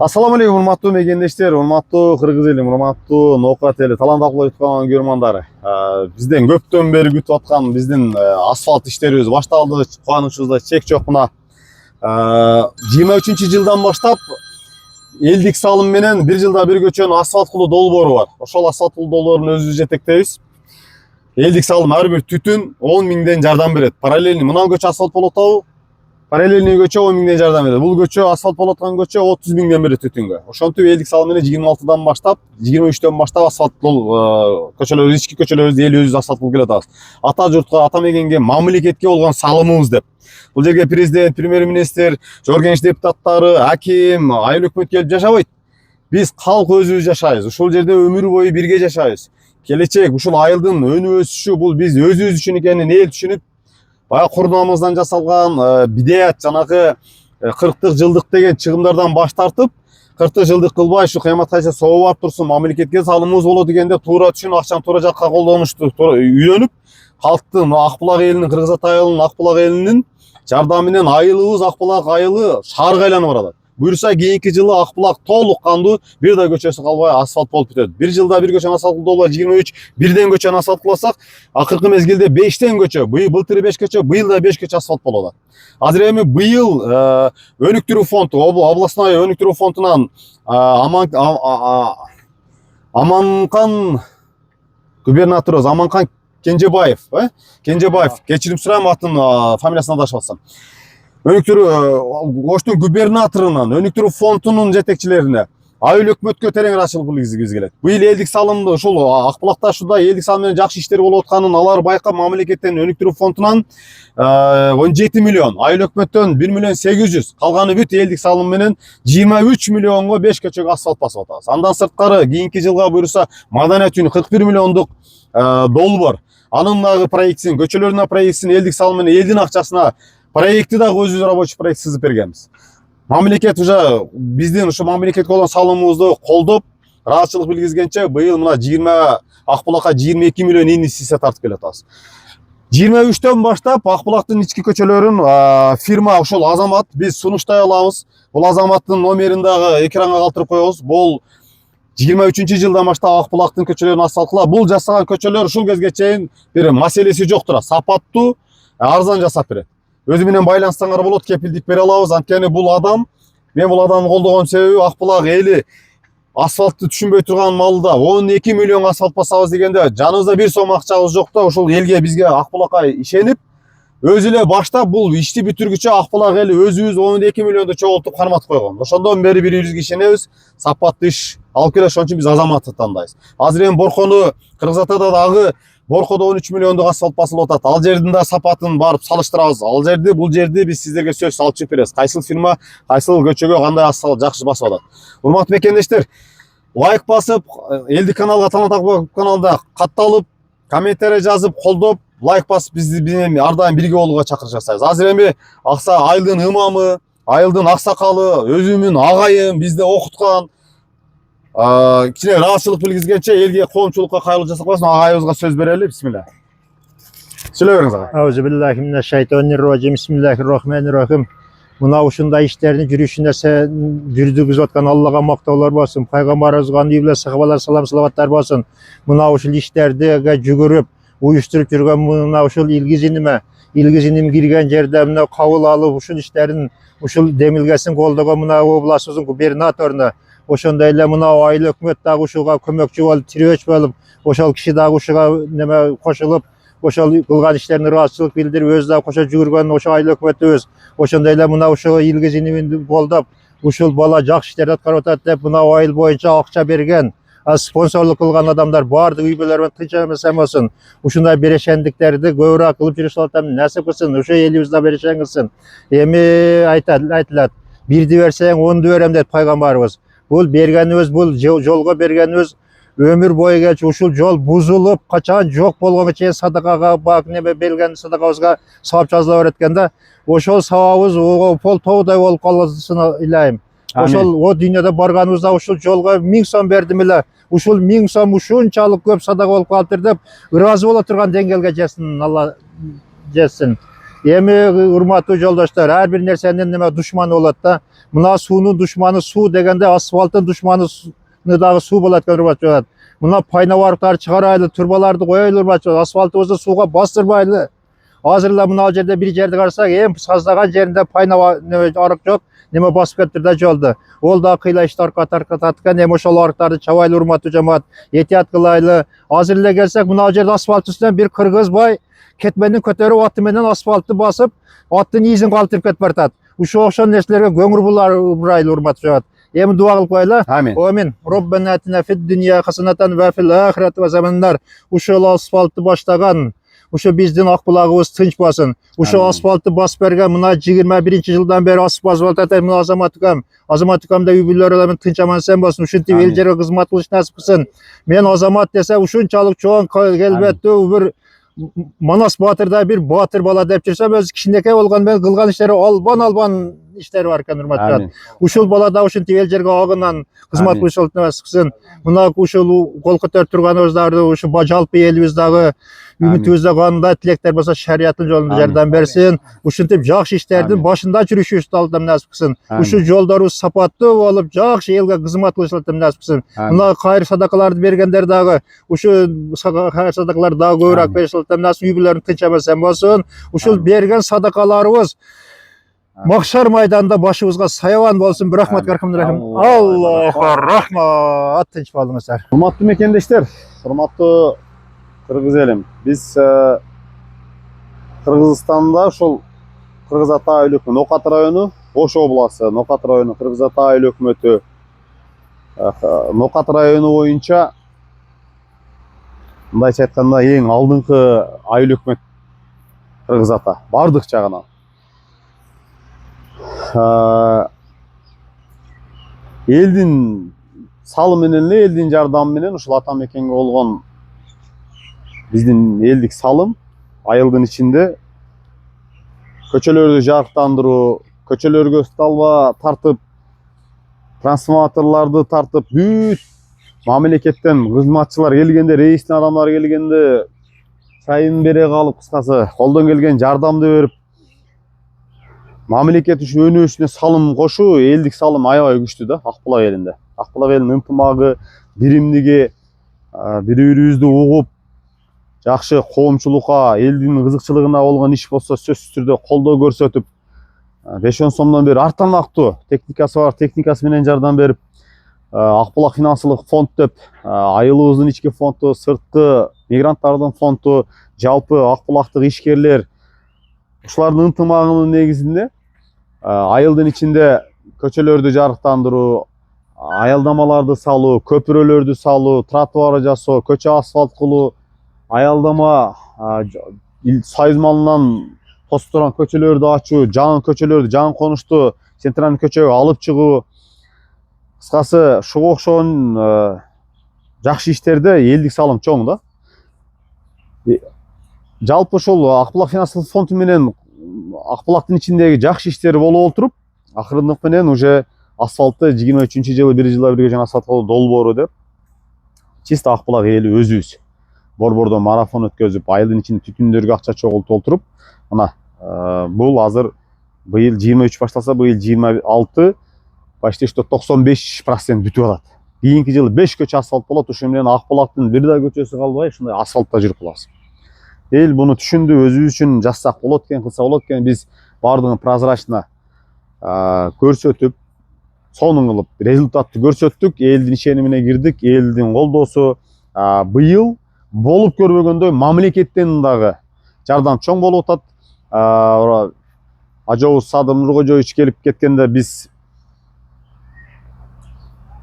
Assalamu alaikum, урматтуу мегендештер, урматтуу кыргыз эли, урматтуу ноокат эли, талант окулуп аткан көрөрмандар. Бизден көптөн бери күтүп аткан биздин асфальт иштерибиз башталды. Кубанычыбызда чек жок. Мына 23-жылдан баштап элдик салым менен бир жылда бир көчөнүн асфальт кылуу долбоору бар. Ошол асфальт кылуу долбоорун өзүбүз жетектейбиз. Элдик салым ар бир түтүн 10 миңден жардам берет. Параллельный мына көчө асфальт болуп атабы? Параллельный көчө 10 миңден жардам берет. Бул көчө асфальт болуп аткан көчө 30 миңден берет түтүнгө. Ошентип элдик салым менен 26-дан баштап, 23-төн баштап асфальт көчөлөр, ички көчөлөрүбүздү элибиз асфальт кылып келатабыз. Ата журтка, ата мегенге, мамлекетке болгон салымыбыз деп. Бул жерге президент, премьер-министр, жогорку депутаттары, аким, айыл өкмөт келип жашабайт. Биз калк өзүбүз жашайбыз. Ушул жерде өмүр бою бирге жашайбыз. Келечек ушул айылдын өнүп өсүшү бул биз өзүбүз үчүн экенин эл түшүнүп, баягы курдугамыздан жасалган бидеят жанагы 40 жылдык деген чыгымдардан баш тартып, 40 жылдык кылбай ушу кыяматкача соо барып турсун, мамлекетке салымыбыз болот дегенде туура түшүнүп, акчаны туура жакка колдонушту үйрөнүп, калктын, Акбулак элинин, Кыргыз Ата айылынын, Акбулак элинин жардамы менен айылыбыз, Акбулак айылы шаарга айланып барат. Буюрса кийинки жылы Акбулак толук кандуу бир да көчөсү калбай асфальт болуп бүтөт. Бир жылда бир көчөнүн асфальт болуп 23, бирден көчөнүн асфальт кылсак, акыркы мезгилде 5тен көчө, былтыр 5 көчө, быйыл да 5 көчө асфальт болот. Азыр эми быйыл өнүктүрүү фонду, областной өнүктүрүү фондунан Аманкан губернаторубуз Аманкан Кенжебаев, кечирим сурайм, атын фамилиясын адашып атсам. Оштун губернаторунан, өнүктүрүү фондунун жетекчилерине, айыл өкмөткө терең ыраазычылык билгизгибиз келет. Быйыл элдик салымды ушул Акбулакта ушундай элдик салым менен жакшы иштер болуп атканын алар байкап, мамлекеттен, өнүктүрүү фондунан 17 миллион, айыл өкмөттөн 1 миллион 800, калганы бүт элдик салым менен 23 миллионго 5 көчөгө асфальт басып атабыз. Андан сырткары кийинки жылга буюрса маданият үйүнү 41 миллиондук долбоор, анын дагы проектисин, көчөлөрүнүн проектисин элдик салым менен элдин акчасына проекти дагы өзүбүз рабочий проект сызып бергенбиз. Мамлекет уже биздин ушу мамлекетке болгон салымыбызды колдоп, ыраазычылык билгизгенче быйыл мына Акбулакка 22 миллион инвестиция тартып келатабыз. 23төн баштап Акбулактын ички көчөлөрүн фирма ошол Азамат биз сунуштай алабыз. Бул Азаматтын номерин дагы экранга калтырып коебуз. Бул 23-жылдан баштап Акбулактын көчөлөрүн асфальткыла. Бул жасаган көчөлөр ушул кезге чейин бир маселеси жоктур. Сапаттуу, арзан жасап берет. Өзү менен байланыстаңар болот, кепилдик бере алабыз. Анткени бул адам, мен бул адамды колдогон себеби Акбулак эли асфальтты түшүнбөй турган маалда 12 миллион асфальт басабыз дегенде жаныбызда бир сом акчабыз жок да, ошол элге, бизге, Акбулакка ишенип, өзү эле баштап бул ишти бүтүргүчө Акбулак эли өзүбүз 12 миллионду чогултуп карматып койгон. Ошондон бери бири-бирибизге ишенебиз, сапаттуу иш алып келет, ошон үчүн биз Азаматты тандайбыз. Азыр эми Боркону, Кыргыз Атада дагы Боркодо 13 миллиондук асфальт басылып атат. Ал жердин да сапатын барып салыштырабыз. Ал жерди, бул жерди биз сиздерге сөз алып чыгып беребиз. Кайсыл фирма, кайсыл көчөгө кандай асфальт жакшы басып атат. Урматтуу мекендештер, лайк басып, элдик каналга, талант акбулак каналда катталып, комментарий жазып, колдоп, лайк басып бизди менен ар дайым бирге болууга чакырыш жасайбыз. Азыр эми айылдын ымамы, айылдын аксакалы, өзүмүн агайым бизди окуткан, кичине ыраазычылык билгизгенче элге коомчулукка кайрылуу жасап коесун, агайыбызга сөз берели. Бисмилlah. Сүйлөй бериңиз ага. Ауzu billahi mineşşeytanirracim. Bismillahirrahmanirrahim. Мына ушундай иштердин жүрүшүнө жүргүзүп аткан Аллага мактоолор болсун. Пайгамбарыбызга үй биле сахабалар салам салаваттар болсун. Мына ушул иштерди жүгүрүп, уюштуруп жүргөн мына ушул илгизиним кирген жерде мына кабыл алып ушул иштерин, ушул демилгесин колдогон мына областыбыздын губернаторуна, ошондой эле мына айыл өкмөт дагы ушуга көмөкчү болуп, тирөөч болуп, ошол киши дагы ушуга неме кошулуп, ошол кылган иштерине ыраазычылык билдирип, өзү дагы кошо жүгүргөн ошо айыл өкмөтүбүз. Ошондой эле мына ушул илгизиним колдоп, ушул бала жакшы иштер аткарып атат деп мына айыл боюнча акча берген, спонсорлук кылган адамдар баардык үй бүлөлөрүн тынч эмес болсун. Ушундай берешендиктерди көбүрөөк кылып жүрүш атам насип кылсын, ошо элибизде берешен кылсын. Эми айтылат, бирди берсең 10ду берем дейт пайгамбарыбыз. Бул бергенибиз, бул жолго бергенибиз өмүр бою келчү. Ушул жол бузулуп, качан жок болгонго чейин садакага бак неме берген садакабызга сабап жазыла берет экен да. Ошол сабабыбыз пол тоодой болуп калсын илайым. Ошол о дүйнөдө барганыбызда ушул жолго 1000 сом бердим эле. Ушул 1000 сом ушунчалык көп садака болуп калыптыр деп ыраазы боло турган деңгээлге жетсин, Алла жетсин. Эми урматтуу жолдоштор, ар бир нерсенин неме душманы болот да. Мына суунун душманы суу дегенде асфальттын душманы дагы суу болот экен урматтуу. Мына пайнабарыктарды чыгарайлы, турбаларды коелу урматтуу. Асфальтыбызды сууга бастырбайлы. Азыр эле мына жерде бир жерди карасак, эң саздаган жеринде арык жок, неме басып кетиптир да жолду. Ол да кыйлайчты арка таткан, эми ошол арыктарды чабайлы урматтуу жамаат. Этият кылайлы. Азыр эле келсек, мына жерде асфальт үстүнөн бир кыргыз бай кетменин көтөрүп аты менен асфальтты басып, аттын изин калтырып кетип баратат. Ушул окшон нерселерге көңүл бурайлы урматтуу жамаат. Эми дуа кылып коелу. Амин. Амин. Роббана атина фид дунья хасанатан ва фил ахирати вазаманнар. Ушул асфальтты баштаган, ушул биздин Акбулагыбыз тынч болсун. Ушул асфальтты басып берген мына 21-жылдан бери асфальт атат мына Азамат укамда үй бүлөлөр тынч аман сен болсун. Ушинтип эл жерге кызмат кылыш насип кылсын. Мен Азамат десе ушунчалык чоң келбеттүү бир Манас Батырда бир батыр бала деп жүрсөм, өзү кичинекей болгон мен кылган иштери албан иштери бар экен урматтуу. Ушул бала да ушинтип эл жерге агынан кызмат кылышып насыксын. Мына ушул кол көтөрүп турганыбыздарды ушу жалпы элибиз дагы үмүтүбүздө кандай тилектер болсо шариаттын жолунда жардам берсин. Ушинтип жакшы иштердин башында жүрүшүбүздү алдан насип кылсын. Ушул жолдорубуз сапаттуу болуп, жакшы элге кызмат кылышып насип кылсын. Мына кайыр садакаларды бергендер дагы ушул кайыр садакаларды дагы көбүрөөк беришип насип, үй бүлөлөрүн тынч аман болсун. Ушул берген садакаларыбыз Макшар майданында башыбызга саябан болсун. Рахмат, рахмат. Аллаху рахмат. Тынч болуңуздар. Урматтуу мекендештер, урматтуу кыргыз элим. Биз Кыргызстанда ушул Кыргыз Ата өлкө Нокат району, Ош областы, Нокат району Кыргыз Ата өкмөтү Нокат району боюнча мындайча айтканда эң алдыңкы айыл өкмөт Кыргыз Ата бардык жагынан. Элдин салым менен эле, элдин жардамы менен ушул ата мекенге болгон биздин элдик салым айылдын ичинде көчөлөрдү жарыктандыруу, көчөлөргө сталба тартып, трансформаторлорду тартып, бүт мамлекеттен кызматчылар келгенде, рейстин адамдар келгенде чайын бере калып, кыскасы колдон келген жардамды берип, мамлекет үчүн өнүгүшүнө салым кошуу, элдик салым аябай күчтүү да Акбулак элинде. Акбулак элинин ынтымагы, биримдиги, бири-бирибизди угуп, жакшы коомчулукка, элдин кызыкчылыгына болгон иш болсо сөзсүз түрдө колдоо көрсөтүп, 5-10 сомдон бери артанактуу техникасы бар, техникасы менен жардам берип, Акбулак финансылык фонд деп, айылыбыздын ички фонду, сырткы мигранттардын фонду, жалпы Акбулактык ишкерлер, ушулардын ынтымагынын негизинде айылдын ичинде көчөлөрдү жарыктандыруу, аялдамаларды салуу, көпүрөлөрдү салуу, тротуар жасоо, көчө асфальт кылуу, аялдама союз малынан тосуп турган көчөлөрдү ачуу, жаңы көчөлөрдү, жаңы конушту центральный көчөгө алып чыгуу. Кыскасы ушуга окшогон жакшы иштерде элдик салым чоң да. Жалпы ушул Акбулак финансылык фонду менен Акбулактын ичиндеги жакшы иштери болуп отуруп, акырындык менен уже асфальтты 23-жылы 1 бирге жаңы асфальт кылуу долбоору деп чисто Акбулак эли өзүбүз борбордон марафон өткөзүп, айылдын ичинде түтүндөргө акча чогултуп отуруп, мына бул азыр быйыл 23 башталса, быйыл 26, почти что 95% бүтүп атат. Кийинки жылы 5 көчө асфальт болот, ошол менен Акбулактын бир да көчөсү калбай, ушундай асфальтта жүрүп калабыз. Эл буну түшүндү, өзүбүз үчүн жазсак болот экен, кылса болот экен, биз бардыгын прозрачно көрсөтүп, сонун кылып результатты көрсөттүк, элдин ишенимине кирдик, элдин колдоосу. Быйыл болуп көрбөгөндөй мамлекеттен дагы жардам чоң болуп атат. Ажообуз Садыр Нуркожоевич келип кеткенде биз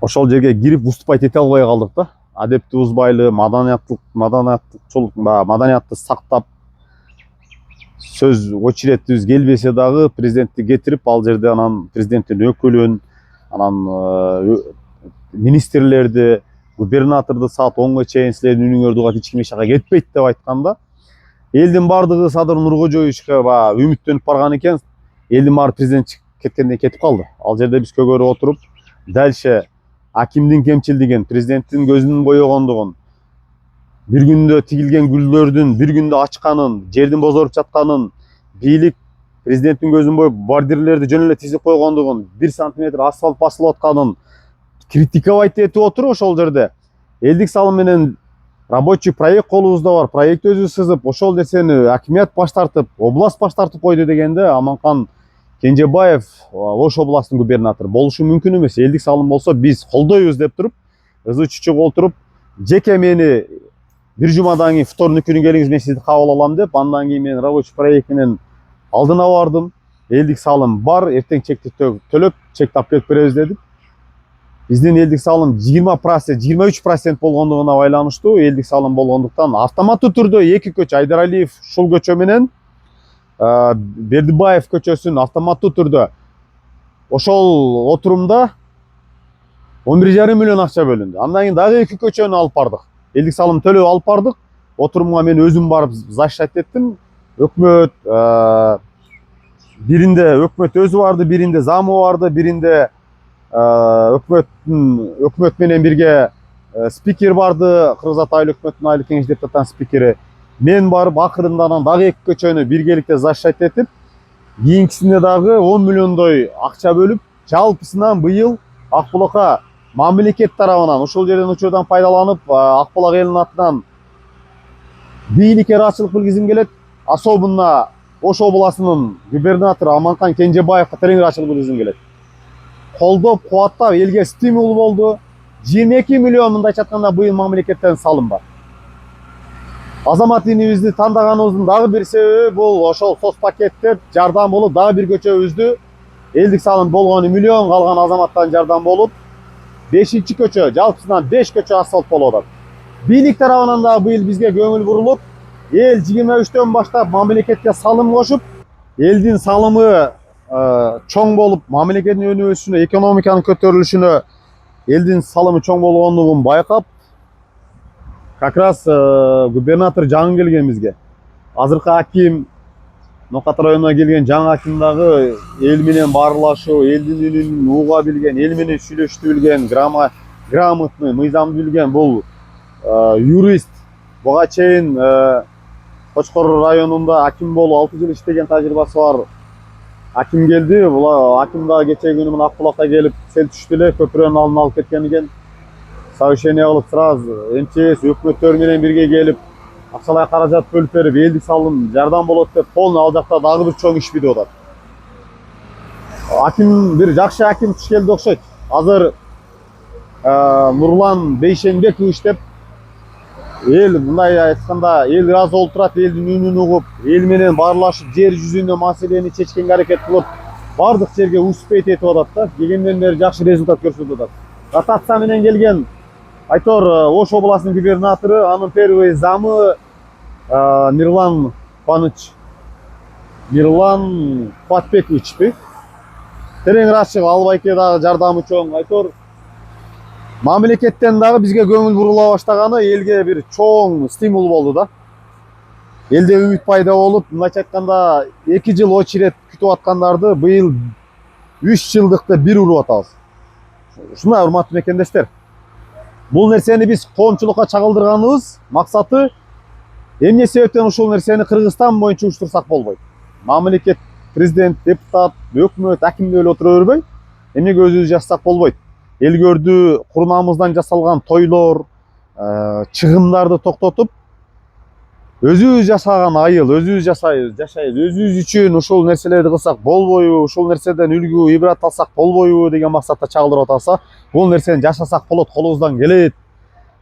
ошол жерге кирип выступать эте албай калдык да. Адепти бузбайлы, маданиятты сактап, сөз очередибиз келбесе дагы президентти кетирип, ал жерде анан президенттин өкүлүн, анан министрлерди, губернаторду саат 10га чейин силердин үнүңөрдү угат, эч ким эч жака кетпейт деп айтканда, элдин бардыгы Садыр Нуркожоевичке үмүттөнүп барган экен. Элдин баары президент кеткенден кетип калды. Ал жерде биз көгөрүп отуруп, дальше акимдин кемчилдигин, президенттин көзүнүн боёгондугун, бир күндө тигилген гүлдөрдүн бир күндө ачканын, жердин бозоруп жатканын, бийлик президенттин көзүн бордирлерди жөн эле тизип койгондугун 1 сантиметр асфальт басылып атканын критиковать этип отуруп ошол жерде элдик салым менен рабочий проект колубузда бар, проект өзү сызып, ошол нерсени акимият баш тартып, область баш тартып койду дегенде Аманкан Кенжебаев Ош областынын губернатору болушу мүмкүн эмес. Элдик салым болсо биз колдойбуз деп туруп, ызы чүчүк олтуруп, жеке мени бир жумадан кийин вторник күнү келиңиз, мен сизди кабыл алам деп, андан кийин мен рабочий проект менен алдына бардым. Элдик салым бар, эртең чекти төлөп, чекти алып келип беребиз дедик. Биздин элдик салым 20%, 23% болгондугуна байланыштуу. Элдик салым болгондуктан автоматтуу түрдө эки көчө, Айдаралиев ушул көчө менен Бердибаев көчөсүн автоматтуу түрдө ошол отурумда 11,5 миллион акча бөлүндү. Андан кийин дагы эки көчөнү алып бардык. Элдик салым төлөп алып бардык. Отурумга мен өзүм барып защищать еттим. Өкмөт биринде өкмөт өзү барды, биринде замы барды, биринде өкмөт менен бирге спикер барды, Кыргыз Ата айыл өкмөтүнүн айыл кеңеш депутатынын спикери. Мен барып акырында анан дагы эки көчөнү биргеликте защищать этип, кийинкисине дагы 10 миллиондой акча бөлүп, жалпысынан быйыл Ак Булакка мамлекет тарабынан ушул жерден учурдан пайдаланып, Ак Булак элинин атынан бийликке ыраазычылык билгизим келет. Особенно Ош областынын губернатору Аманкан Кенжебаевга терең ыраазычылык билгизим келет. Колдоп, кубаттап, элге стимул болду. 22 миллион мындайча айтканда быйыл мамлекеттен салым бар. Азамат инибизди тандаганыбыздын дагы бир себеби бул ошол соцпакеттер жардам болуп, дагы бир көчөбүздү элдик салым болгону миллион калган азаматтан жардам болуп, 5-чи көчө, жалпысынан 5 көчө асфальт болуп атат. Бийлик тарабынан дагы быйыл бизге көңүл бурулуп, эл 23-төн баштап мамлекетке салым кошуп, элдин салымы чоң болуп, мамлекеттин өнүгүшүнө, экономиканын көтөрүлүшүнө элдин салымы чоң болгондугун байкап, как раз губернатор жаңы келген бизге. Азыркы аким, Нокат районуна келген жаңы аким дагы эл менен баарлашуу, элдин үнүн уга билген, эл менен сүйлөшүштү билген, грамотный, мыйзамды билген бул юрист. Буга чейин Кочкор районунда аким болуп 6 жыл иштеген тажрыйбасы бар аким келди. Бул аким дагы кечеги күнү Ак Булакка келип сел түштү эле, көпүрөнүн алдын алып кеткен экен. Совещание кылып сразу МЧС өкмөттөр менен бирге келип, акчалай каражат бөлүп берип, элдик салым жардам болот деп, полный ал жакта дагы бир чоң иш бүтүп атат. Аким бир жакшы аким туш келди окшойт. Азыр Нурлан Бейшенбекович деп, эл мындай айтканда, эл ыраазы болуп турат, элдин үнүн угуп, эл менен баарлашып, жер жүзүндө маселени чечкенге аракет кылып, бардык жерге успеть этип атат да, дегенден бери жакшы результат көрсөтүп атат. Ротация менен келген Айтор Ош областынын губернатору, анын первый замы Мирлан Кубатбековичпи. Терең ыраазычылык, албайке дагы жардамы чоң. Айтор мамлекеттен дагы бизге көңүл бурула баштаганы элге бир чоң стимул болду да. Элде үмүт пайда болуп, мындайча айтканда 2 жыл очеред күтүп аткандарды быйыл 3 жылдыкты бир уруп атабыз. Ушуна урматтуу мекендештер. Бул нерсени биз коомчулукка чагылдырганыбыз максаты эмне себептен ушул нерсени Кыргызстан боюнча уюштурсак болбойт. Мамлекет, президент, депутат, өкмөт, акимдер эле отура бербей, эмнеге өзүбүз жасасак болбойт. Эл көрдү, курмамыздан жасалган тойлор, чыгымдарды токтотуп, өзүбүз жасаган айыл, өзүбүз жашайбыз, өзүбүз үчүн ушул нерселерди кылсак болбойбу, ушул нерседен үлгү, ибрат алсак болбойбу деген максатта чагылдырып атабыз. Бул нерсени жашасак болот, колубуздан келет.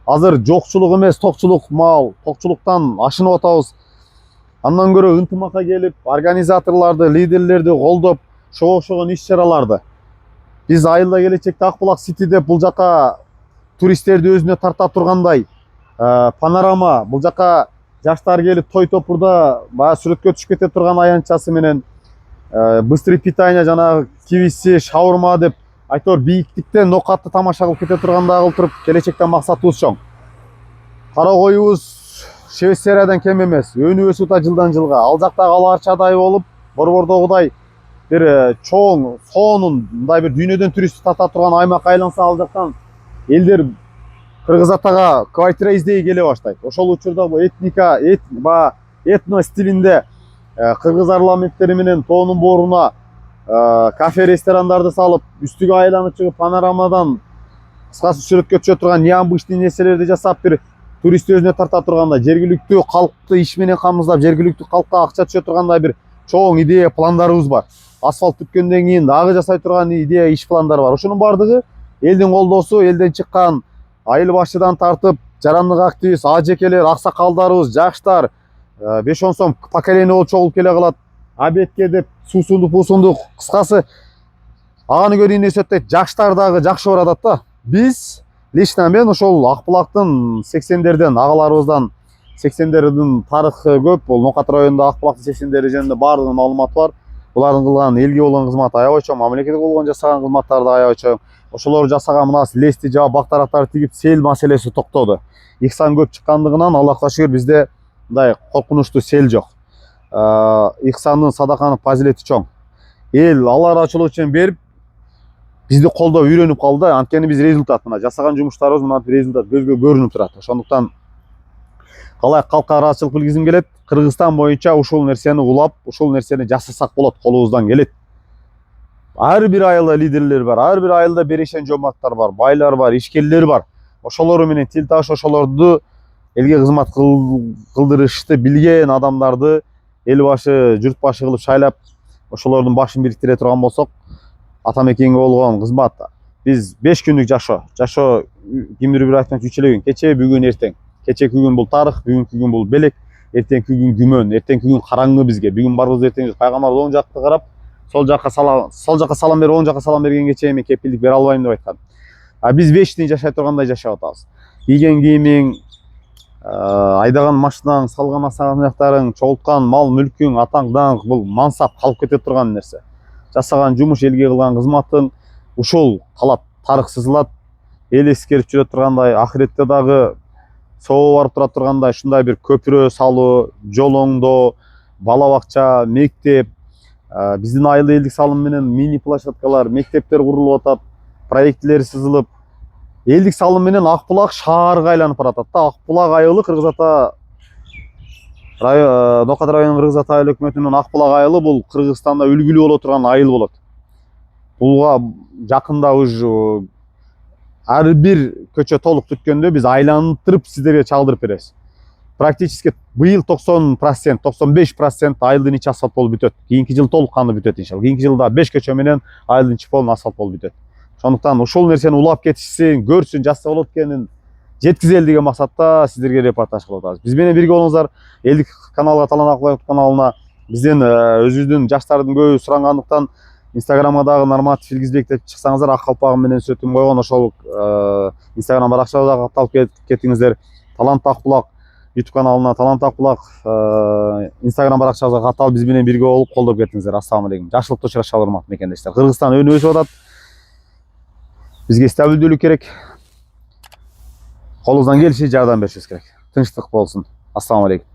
Азыр жокчулук эмес, токчулук мал, токчулуктан ашынып атабыз. Андан көрө ынтымакка келип, организаторлорду, лидерлерди колдоп, окшогон иш-чараларды биз айылда келечекте Ак Булак Сити деп бул жака туристтерди өзүнө тарта тургандай панорама, бул жака жаштар келип той топурда баягы сүрөткө түшүп кете турган аянтчасы менен быстрый питание, жанагы кивиси, шаурма деп Айтор бийиктиктен Нокатты тамаша кылып кете тургандай кылтырып, келечекте максатыбыз чоң. Кара коюбуз Швейцариядан кем эмес, өнүп өсүп атат жылдан жылга. Ал жактагы аларчадай болуп, борбордогудай бир чоң сонун мындай бир дүйнөдөн турист тарта турган аймакка айланса, ал жактан элдер Кыргыз Атага квартира издей келе баштайт. Ошол учурда бул этно стилинде Кыргыз парламенттери менен тоонун бооруна кафе ресторандарды салып, үстүгө айланып чыгып панорамадан кыскасы сүрөткө түшө турган необычный нерселерди жасап, бир турист өзүнө тарта тургандай, жергиликтүү калкты иш менен камыздап, жергиликтүү калкка акча түшө тургандай бир чоң идея пландарыбыз бар. Асфальт бүткөндөн кийин дагы жасай турган идея иш пландары бар. Ошонун бардыгы элдин колдоосу, элден чыккан айыл башчыдан тартып жарандык активист, ажекелер, аксакалдарыбыз, жаштар 5-10 сом поколение болуп чогулуп келе калат. Абетке деп суусундук кыскасы аганы көрейин эсептейт. Жаштар дагы жакшы баратат да. Биз лично мен ошол Акбулактын 80-дерден агаларыбыздан 80-дердин тарыхы көп. Бул Нокат районунда Акбулактын 80-дери жөнүндө баардык маалымат бар. Булардын кылган элге болгон кызматы аябай чоң, мамлекетке болгон жасаган кызматтары да аябай чоң. Ошолор жасаган мына лести жаап бактарактарды тигип сел маселеси токтоду. Ихсан көп чыккандыгынан Аллахка шүгүр бизде мындай коркунучтуу сел жок. Ихсандын садаканын фазилети чоң. Эл Алла ыраачылык үчүн берип бизди колдоп үйрөнүп калды. Анткени биз результат, мына жасаган жумуштарыбыз мына результат көзгө көрүнүп турат. Ошондуктан калай калкка ыраачылык билгизим келет. Кыргызстан боюнча ушул нерсени улап, ушул нерсени жасасак болот, колубуздан келет. Ар бир айылда лидерлер бар, ар бир айылда берешен жомарттар бар, байлар бар, ишкерлер бар. Ошолор менен тил таш, ошолорду элге кызмат кылдырышты билген адамдарды эл башы, журт башы кылып шайлап, ошолордун башын бириктире турган болсок, ата мекенге болгон кызмат. Биз 5 күндүк жашоо кимдир бир айтмакчы 3 эле күн, кече, бүгүн, эртең. Кечеки күн бул тарых, бүгүнкү күн бул белек, эртеңки күн күмөн, эртеңки күн караңгы бизге. Бүгүн барбыз, эртең пайгамбар оң жакты карап, сол жакка салам берип, оң жакка салам бергенге чейин мен кепилдик бере албайм деп айткан. Биз вечный жашай тургандай жашап атабыз. Кийген кийимиң, айдаган машинаң, салган асаныктарың, чогулткан мал мүлкүң, атаң даңк, бул мансап калып кете турган нерсе. Жасаган жумуш, элге кылган кызматың ушул калат, тарых сызылат. Эл эскерип жүрө тургандай, ахиретте дагы соо барып тура тургандай ушундай бир көпүрө салуу, жол оңдоо, бала бакча, мектеп, биздин айылда элдик салым менен мини площадкалар, мектептер курулуп атат, проектлер сызылып, элдик салым менен Акбулак шаарга айланып баратат да. Акбулак айылы Кыргыз Ата Нокат районунун Кыргыз Ата айыл өкмөтүнүн Акбулак айылы бул Кыргызстанда үлгүлүү боло турган айыл болот. Булга жакында уже ар бир көчө толук түткөндө биз айлантырып сиздерге чалдырып беребиз. Практически быйыл 90%, 95% айылдын ичи асфальт болуп бүтөт. Кийинки жыл толук каны бүтөт иншалла. Кийинки жылда 5 көчө менен айылдын ичи полный асфальт болуп бүтөт. Ошондуктан ушул нерсени улап кетишсин, көрсүн, жашса болот экенин жеткизели деген максатта сиздерге репортаж кылып атабыз. Биз менен бирге болуңуздар. Элдик каналга, Талан Акбулак каналына бизден өзүбүздүн жаштардын көбү сурангандыктан Инстаграмга дагы норматив илгизбек деп чыксаңыздар, ак калпагым менен сүрөтүм койгон, ошол Инстаграм баракчабызга катталып кетиңиздер. Талант Акбулак YouTube каналына, Талант Акбулак Инстаграм баракчабызга катталып биз менен бирге болуп колдоп кетиңиздер. Ассаламу алейкум. Жакшылыкта учурашалы, урматтуу мекендештер. Кыргызстан өнүгүп атат. Бизге стабилдүүлүк керек. Колубуздан келиши жардам беришибиз керек. Тынчтык болсун. Ассаламу алейкум.